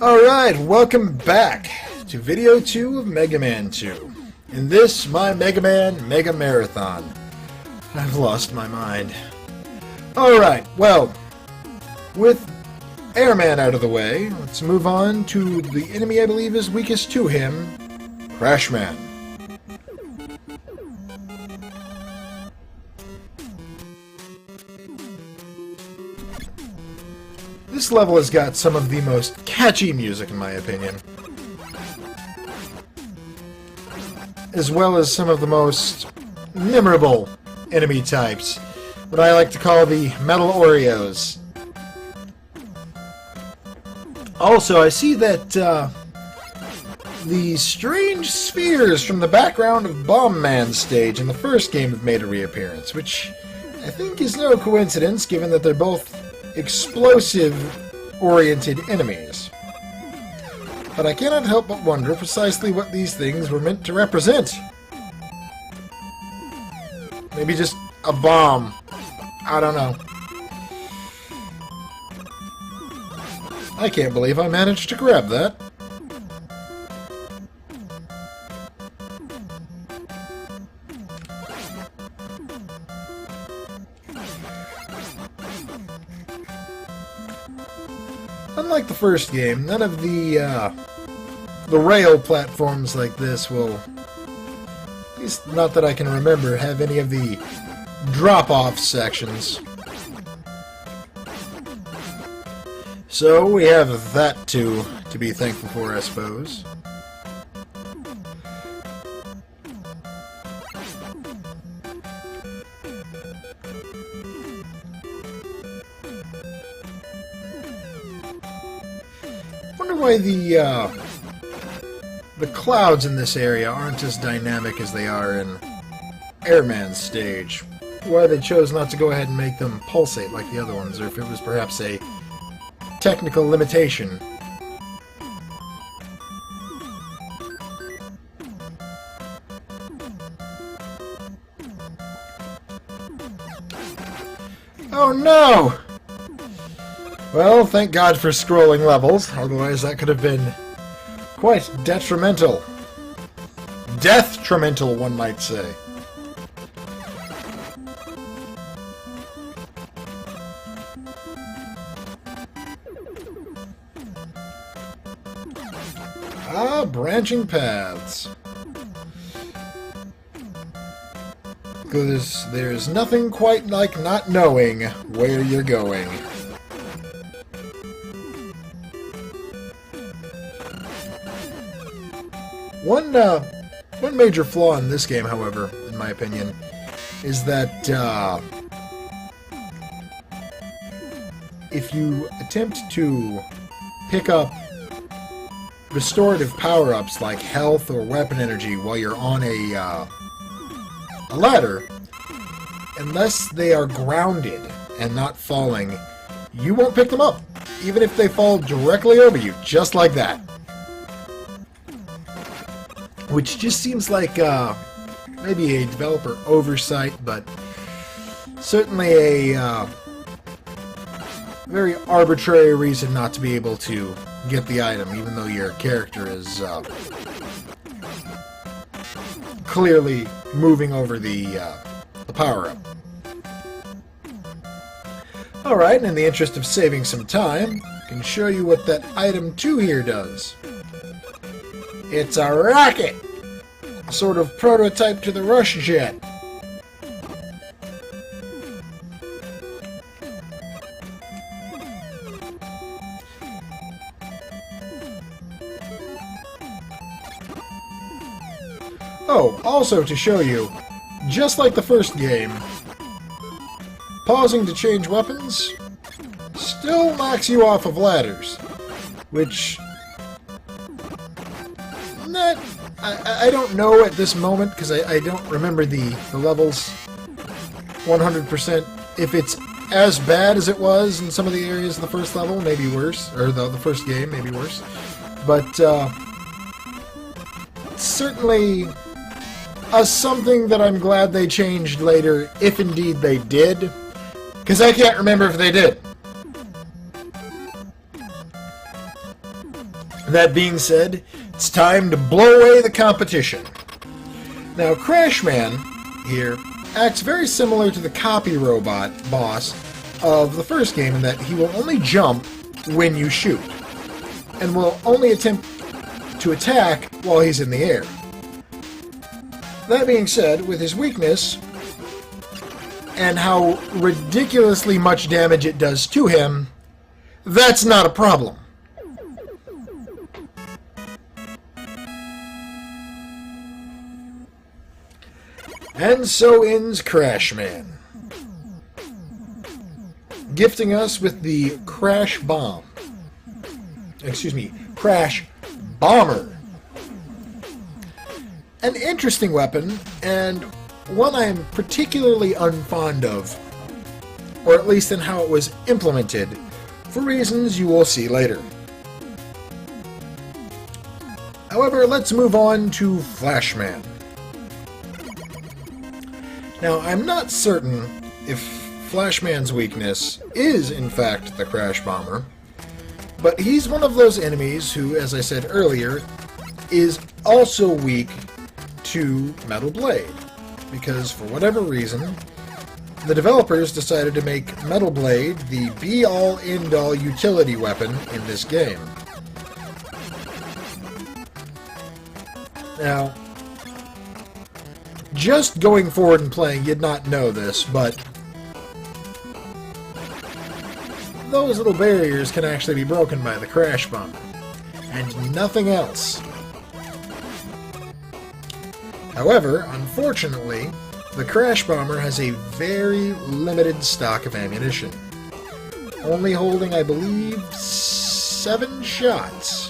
Alright, welcome back to video 2 of Mega Man 2. In this, my Mega Man Mega Marathon. I've lost my mind. Alright, well, with Airman out of the way, let's move on to the enemy I believe is weakest to him, Crashman. This level has got some of the most catchy music in my opinion, as well as some of the most memorable enemy types, what I like to call the Metal Oreos. Also, I see that the strange spheres from the background of Bomb Man's stage in the first game have made a reappearance, which I think is no coincidence given that they're both explosive-oriented enemies. But I cannot help but wonder precisely what these things were meant to represent. Maybe just a bomb. I don't know. I can't believe I managed to grab that. Unlike the first game, none of the rail platforms like this will, at least not that I can remember, have any of the drop-off sections. So we have that to be thankful for, I suppose. Wonder why the clouds in this area aren't as dynamic as they are in Airman's stage. Why they chose not to go ahead and make them pulsate like the other ones, or if it was perhaps a technical limitation. Oh no! Well, thank God for scrolling levels, otherwise that could have been quite detrimental. Death-tremental, one might say. Ah, branching paths. Because there's nothing quite like not knowing where you're going. One major flaw in this game, however, in my opinion, is that if you attempt to pick up restorative power-ups like health or weapon energy while you're on a ladder, unless they are grounded and not falling, you won't pick them up, even if they fall directly over you, just like that. Which just seems like maybe a developer oversight, but certainly a very arbitrary reason not to be able to get the item, even though your character is clearly moving over the power-up. Alright, and in the interest of saving some time, I can show you what that item 2 here does. It's a rocket! A sort of prototype to the Rush Jet. Oh, also to show you, just like the first game, pausing to change weapons still knocks you off of ladders, which I don't know at this moment, because I don't remember the levels 100%, if it's as bad as it was in some of the areas in the first level, maybe worse, or the first game, maybe worse, but certainly something that I'm glad they changed later, if indeed they did, because I can't remember if they did. That being said, it's time to blow away the competition. Now, Crashman here acts very similar to the copy robot boss of the first game in that he will only jump when you shoot, and will only attempt to attack while he's in the air. That being said, with his weakness, and how ridiculously much damage it does to him, that's not a problem. And so ends Crashman, gifting us with the Crash Bomb. Excuse me, Crash Bomber. An interesting weapon, and one I am particularly unfond of, or at least in how it was implemented, for reasons you will see later. However, let's move on to Flashman. Now, I'm not certain if Flashman's weakness is, in fact, the Crash Bomber, but he's one of those enemies who, as I said earlier, is also weak to Metal Blade, because for whatever reason, the developers decided to make Metal Blade the be-all, end-all utility weapon in this game. Now, just going forward and playing, you'd not know this, but those little barriers can actually be broken by the Crash Bomber, and nothing else. However, unfortunately, the Crash Bomber has a very limited stock of ammunition, only holding, I believe, 7 shots.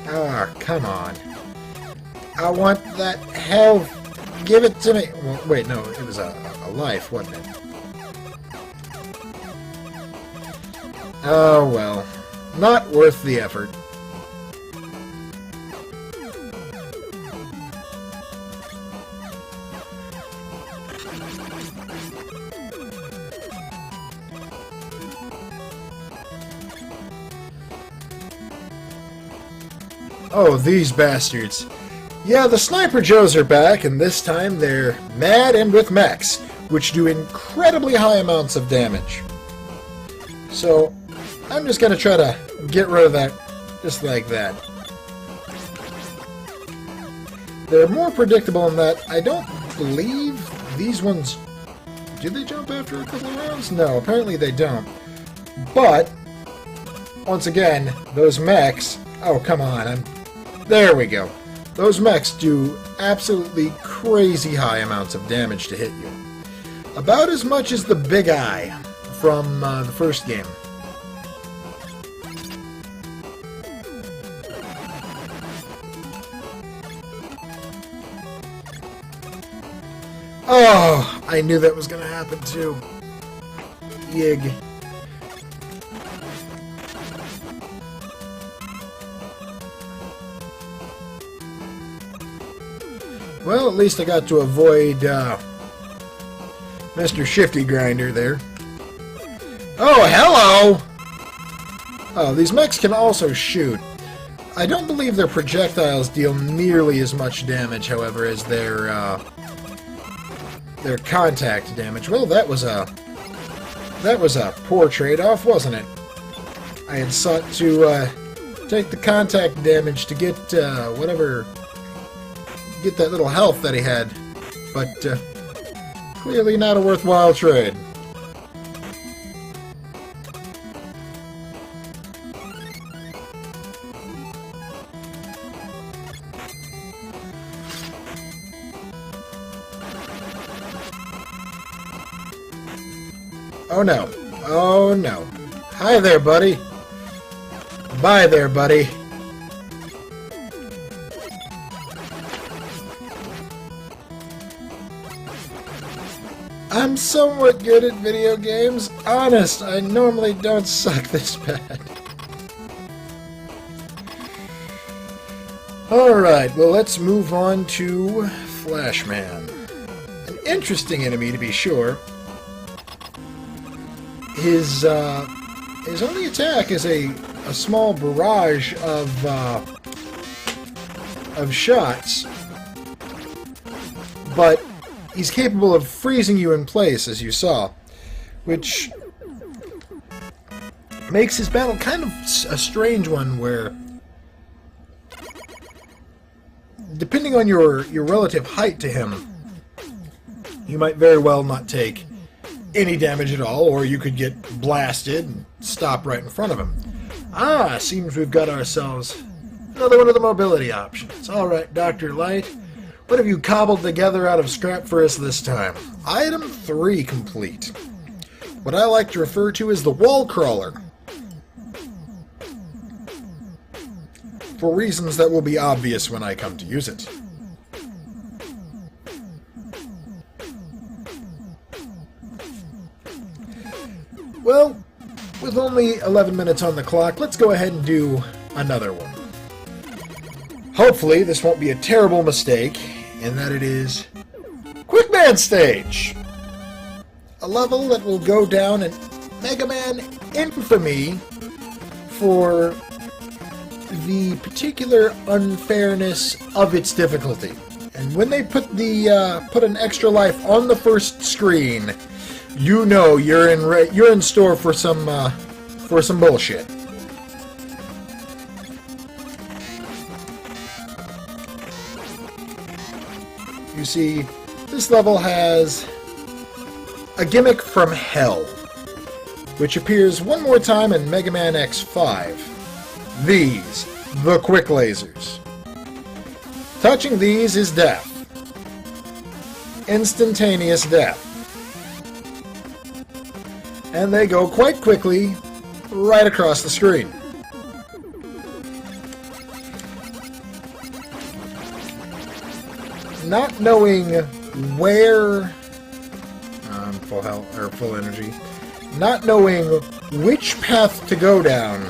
Ah, come on. I want that health. Give it to me. Well, wait, no, it was a life, wasn't it? Oh, well. Not worth the effort. Oh, these bastards. Yeah, the Sniper Joes are back, and this time they're mad and with mechs, which do incredibly high amounts of damage. So, I'm just gonna try to get rid of that just like that. They're more predictable in that I don't believe these ones... Do they jump after a couple of rounds? No, apparently they don't. But, once again, those mechs... Oh, come on, there we go. Those mechs do absolutely crazy high amounts of damage to hit you. About as much as the Big Eye from the first game. Oh, I knew that was going to happen too. Yig. Well, at least I got to avoid Mr. Shifty Grinder there. Oh, hello! Oh, these mechs can also shoot. I don't believe their projectiles deal nearly as much damage, however, as their contact damage. Well, that was a poor trade-off, wasn't it? I had sought to take the contact damage to get get that little health that he had, but clearly not a worthwhile trade. Oh no. Oh no. Hi there, buddy. Bye there, buddy. I'm somewhat good at video games. Honest, I normally don't suck this bad. Alright, well let's move on to Flashman. An interesting enemy to be sure. his only attack is a small barrage of shots, but he's capable of freezing you in place, as you saw, which makes his battle kind of a strange one where, depending on your relative height to him, you might very well not take any damage at all, or you could get blasted and stop right in front of him. Ah, seems we've got ourselves another one of the mobility options. Alright, Dr. Light, what have you cobbled together out of scrap for us this time? Item 3 complete. What I like to refer to as the wall crawler, for reasons that will be obvious when I come to use it. Well, with only 11 minutes on the clock, let's go ahead and do another one. Hopefully, this won't be a terrible mistake, in that it is Quickman Stage! A level that will go down in Mega Man infamy for the particular unfairness of its difficulty. And when they put an extra life on the first screen, you know you're in store for some bullshit. You see, this level has a gimmick from hell, which appears one more time in Mega Man X5. These, the quick lasers. Touching these is death. Instantaneous death. And they go quite quickly right across the screen. Not knowing where full health or full energy, not knowing which path to go down,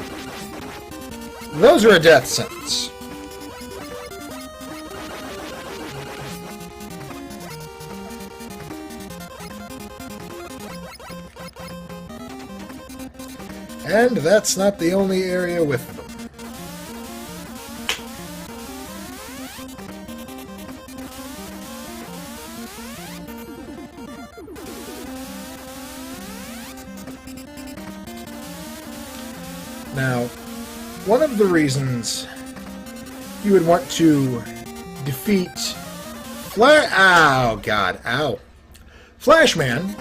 those are a death sentence. And that's not the only area with them. Now, one of the reasons you would want to defeat Flashman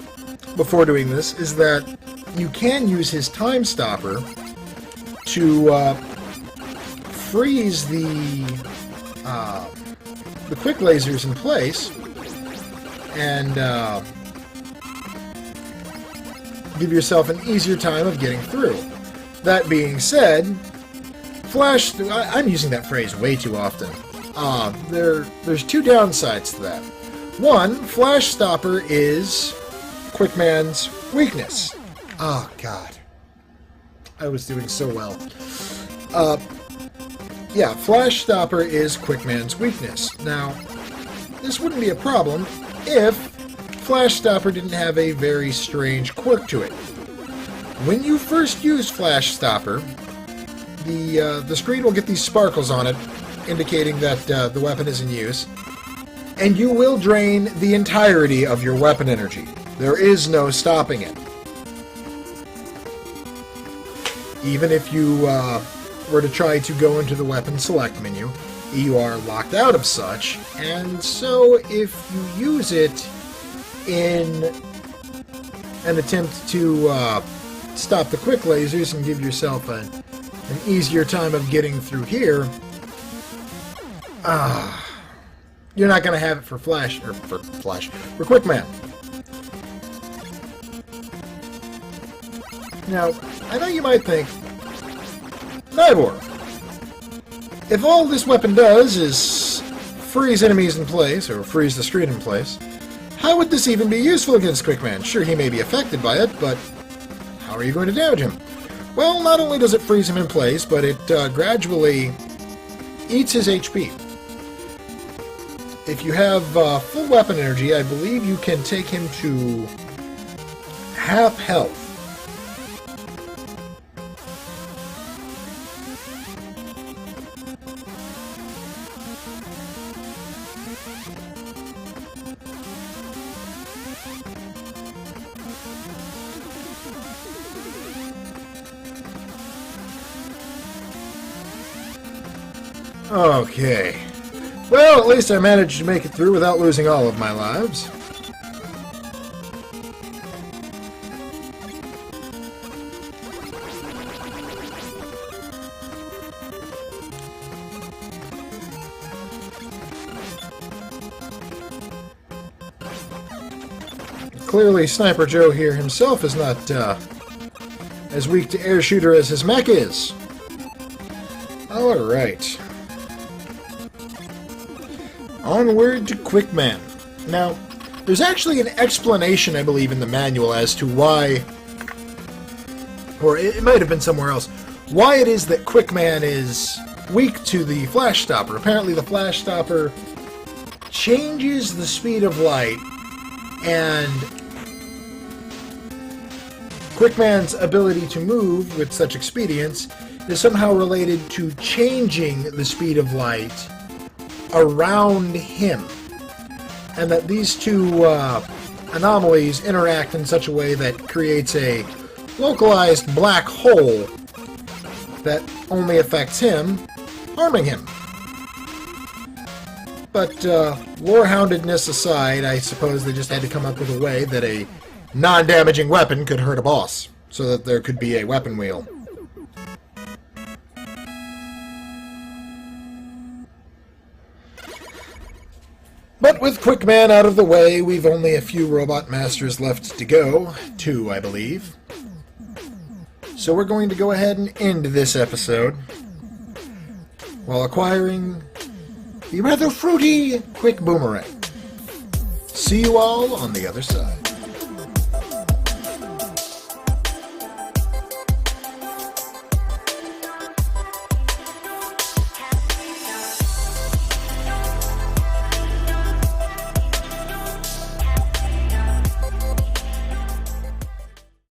before doing this is that you can use his time stopper to freeze the quick lasers in place and give yourself an easier time of getting through. That being said, I'm using that phrase way too often. There's two downsides to that. One, Flash Stopper is Quickman's weakness. Oh, God. I was doing so well. Yeah, Flash Stopper is Quickman's weakness. Now, this wouldn't be a problem if Flash Stopper didn't have a very strange quirk to it. When you first use Flash Stopper, the screen will get these sparkles on it, indicating that the weapon is in use, and you will drain the entirety of your weapon energy. There is no stopping it. Even if you were to try to go into the weapon select menu, you are locked out of such, and so if you use it in an attempt to stop the quick lasers and give yourself an easier time of getting through here, you're not going to have it for Quickman. Now, I know you might think, Nibor, if all this weapon does is freeze enemies in place, or freeze the screen in place, how would this even be useful against Quickman? Sure, he may be affected by it, but how are you going to damage him? Well, not only does it freeze him in place, but it gradually eats his HP. If you have full weapon energy, I believe you can take him to half health Okay. Well, at least I managed to make it through without losing all of my lives. Clearly, Sniper Joe here himself is not as weak to air shooter as his mech is. Alright. Onward to Quickman. Now, there's actually an explanation, I believe, in the manual as to why, or it might have been somewhere else, why it is that Quickman is weak to the Flash Stopper. Apparently the Flash Stopper changes the speed of light, and Quickman's ability to move with such expedience is somehow related to changing the speed of light around him, and that these two anomalies interact in such a way that creates a localized black hole that only affects him, harming him. But lore-houndedness aside, I suppose they just had to come up with a way that a non-damaging weapon could hurt a boss, so that there could be a weapon wheel. But with Quickman out of the way, we've only a few Robot Masters left to go. 2, I believe. So we're going to go ahead and end this episode while acquiring the rather fruity Quick Boomerang. See you all on the other side.